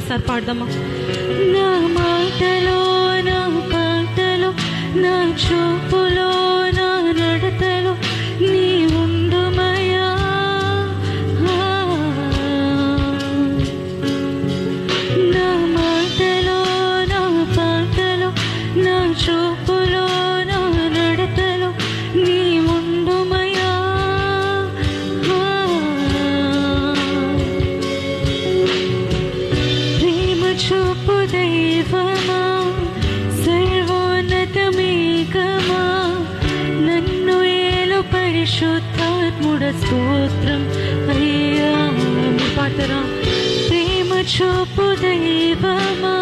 మరొకసారి పాడదామా? నా మాటలో, నా పాటలో, నా చూపులో, నా నడతలో నీ ఉండుమయా. నా మాటలో, నా పాటలో, నా చూపులో, నా నడతలో నీ ఉండుమయా. ప్రేమ చూపు దైవమా, సర్వోన్నతమేకమా, నన్ను ఏలు పరిశుద్ధాత్ముడ స్తోత్రం అయ్యా. పాటరా. ప్రేమ చూపు దైవమా,